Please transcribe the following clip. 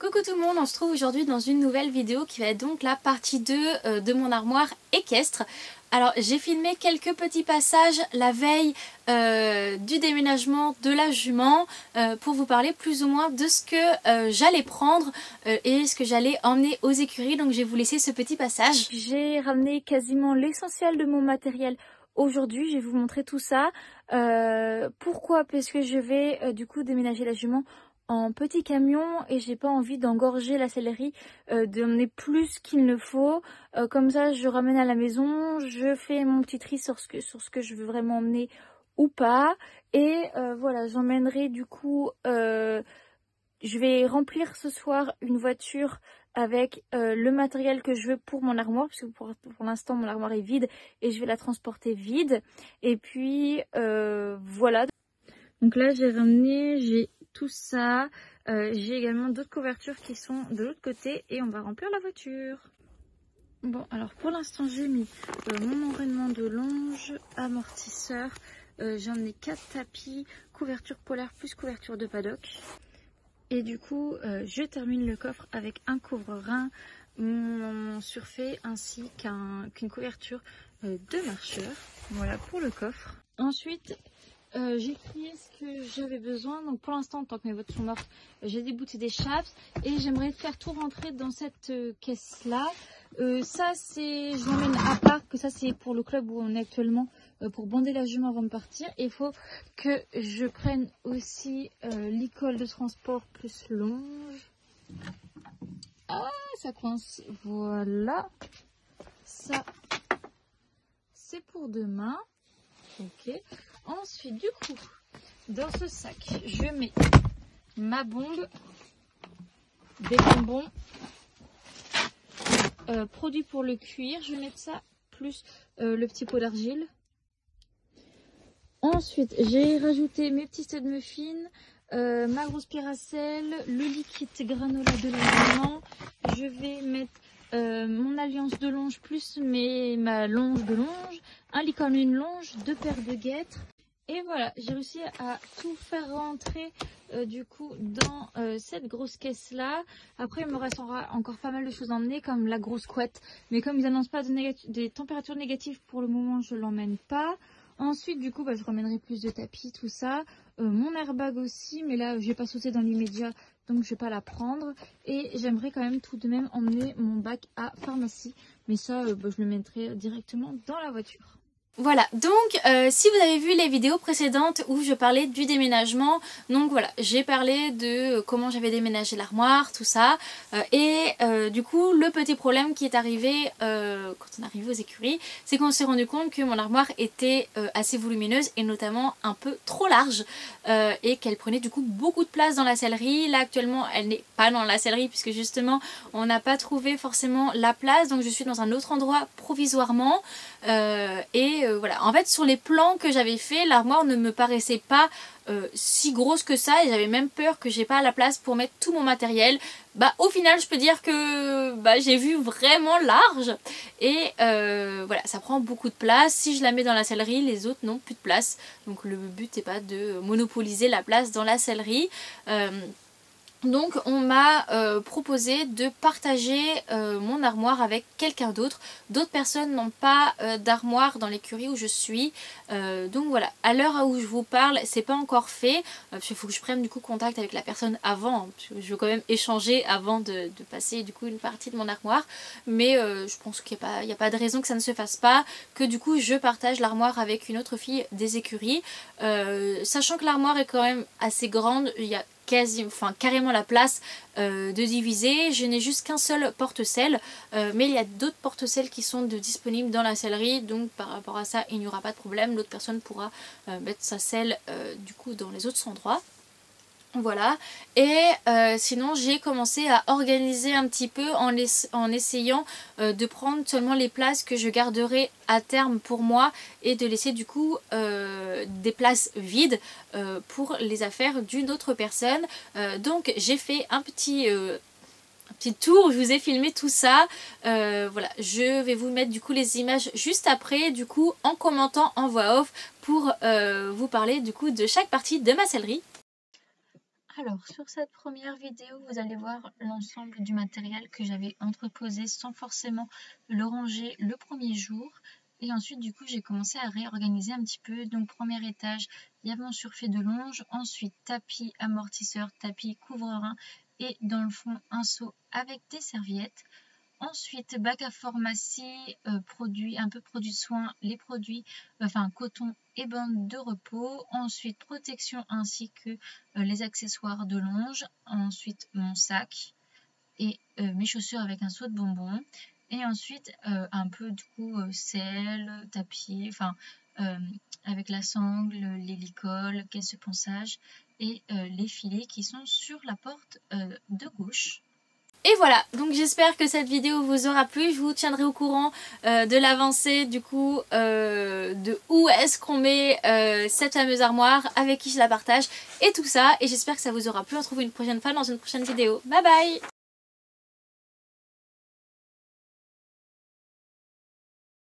Coucou tout le monde, on se trouve aujourd'hui dans une nouvelle vidéo qui va être donc la partie 2 de mon armoire équestre. Alors j'ai filmé quelques petits passages la veille du déménagement de la jument pour vous parler plus ou moins de ce que j'allais prendre et ce que j'allais emmener aux écuries. Donc je vais vous laisser ce petit passage. J'ai ramené quasiment l'essentiel de mon matériel aujourd'hui, je vais vous montrer tout ça. Pourquoi? Parce que je vais du coup déménager la jument en petit camion et j'ai pas envie d'engorger la sellerie, d'emmener plus qu'il ne faut. Comme ça je ramène à la maison, je fais mon petit tri sur ce que je veux vraiment emmener ou pas. Et voilà, j'emmènerai du coup, je vais remplir ce soir une voiture avec le matériel que je veux pour mon armoire, parce que pour l'instant mon armoire est vide et je vais la transporter vide. Et puis voilà. Donc là j'ai ramené, tout ça. J'ai également d'autres couvertures qui sont de l'autre côté et on va remplir la voiture. Bon, alors pour l'instant j'ai mis mon enraînement de longe, amortisseur, j'en ai 4 tapis, couverture polaire plus couverture de paddock. Et du coup je termine le coffre avec un couvre-rein, mon surfait ainsi qu'une couverture de marcheur. Voilà pour le coffre. Ensuite j'ai trié ce que j'avais besoin. Donc pour l'instant, tant que mes bottes sont mortes, j'ai débouté des chaps et j'aimerais faire tout rentrer dans cette caisse là. Ça c'est, je l'emmène à part, que ça c'est pour le club où on est actuellement, pour bander la jument avant de partir. Et il faut que je prenne aussi l'école de transport plus longe. Ah, ça coince. Voilà, ça c'est pour demain. Ok. Ensuite, du coup, dans ce sac, je mets ma bombe, des bonbons, produits pour le cuir. Je vais mettre ça plus le petit pot d'argile. Ensuite, j'ai rajouté mes petits studs muffins, ma grosse piracelle, le liquide granola de l'aliment. Je vais mettre mon alliance de longe plus ma longe de longe, un licorne, une longe, 2 paires de guêtres. Et voilà, j'ai réussi à tout faire rentrer du coup dans cette grosse caisse là. Après il me restera encore pas mal de choses à emmener comme la grosse couette. Mais comme ils n'annoncent pas des températures négatives pour le moment, je l'emmène pas. Ensuite du coup je ramènerai plus de tapis, tout ça. Mon airbag aussi, mais là je vais pas sauter dans l'immédiat, donc je vais pas la prendre. Et j'aimerais quand même tout de même emmener mon bac à pharmacie. Mais ça je le mettrai directement dans la voiture. Voilà, donc si vous avez vu les vidéos précédentes où je parlais du déménagement, donc voilà, j'ai parlé de comment j'avais déménagé l'armoire, tout ça, et du coup le petit problème qui est arrivé quand on est arrivé aux écuries, c'est qu'on s'est rendu compte que mon armoire était assez volumineuse et notamment un peu trop large, et qu'elle prenait du coup beaucoup de place dans la sellerie. Là actuellement elle n'est pas dans la sellerie puisque justement on n'a pas trouvé forcément la place, donc je suis dans un autre endroit provisoirement. Voilà, en fait sur les plans que j'avais fait, l'armoire ne me paraissait pas si grosse que ça et j'avais même peur que j'ai pas la place pour mettre tout mon matériel. Au final je peux dire que j'ai vu vraiment large et voilà, ça prend beaucoup de place. Si je la mets dans la sellerie, les autres n'ont plus de place, donc le but n'est pas de monopoliser la place dans la sellerie. Donc on m'a proposé de partager mon armoire avec quelqu'un d'autre. D'autres personnes n'ont pas d'armoire dans l'écurie où je suis. Donc voilà, à l'heure où je vous parle, c'est pas encore fait. Parce qu'il faut que je prenne du coup contact avec la personne avant. Hein, parce que je veux quand même échanger avant de passer du coup une partie de mon armoire. Mais je pense qu'il n'y a pas de raison que ça ne se fasse pas. Que du coup je partage l'armoire avec une autre fille des écuries. Sachant que l'armoire est quand même assez grande, il y a carrément la place de diviser. Je n'ai juste qu'un seul porte-selle, mais il y a d'autres porte-selles qui sont disponibles dans la sellerie, donc par rapport à ça il n'y aura pas de problème. L'autre personne pourra mettre sa selle du coup dans les autres endroits. Voilà, et sinon j'ai commencé à organiser un petit peu en essayant de prendre seulement les places que je garderai à terme pour moi et de laisser du coup des places vides pour les affaires d'une autre personne. Donc j'ai fait un petit tour, je vous ai filmé tout ça. Voilà, je vais vous mettre du coup les images juste après, du coup en commentant en voix off pour vous parler du coup de chaque partie de ma sellerie. Alors, sur cette première vidéo, vous allez voir l'ensemble du matériel que j'avais entreposé sans forcément le ranger le premier jour. Et ensuite, du coup, j'ai commencé à réorganiser un petit peu. Donc, premier étage, il y a mon surfait de longe. Ensuite, tapis amortisseur, tapis couvre-rein. Et dans le fond, un seau avec des serviettes. Ensuite, bac à pharmacie, produits, un peu produits de soins, les produits, enfin coton et bande de repos. Ensuite, protection ainsi que les accessoires de longe. Ensuite, mon sac et mes chaussures avec un seau de bonbons. Et ensuite, un peu du coup sel, tapis, enfin avec la sangle, l'hélicole, caisse de ponçage et les filets qui sont sur la porte de gauche. Et voilà, donc j'espère que cette vidéo vous aura plu. Je vous tiendrai au courant de l'avancée du coup de où est-ce qu'on met cette fameuse armoire, avec qui je la partage et tout ça. Et j'espère que ça vous aura plu. On se retrouve une prochaine fois dans une prochaine vidéo. Bye bye!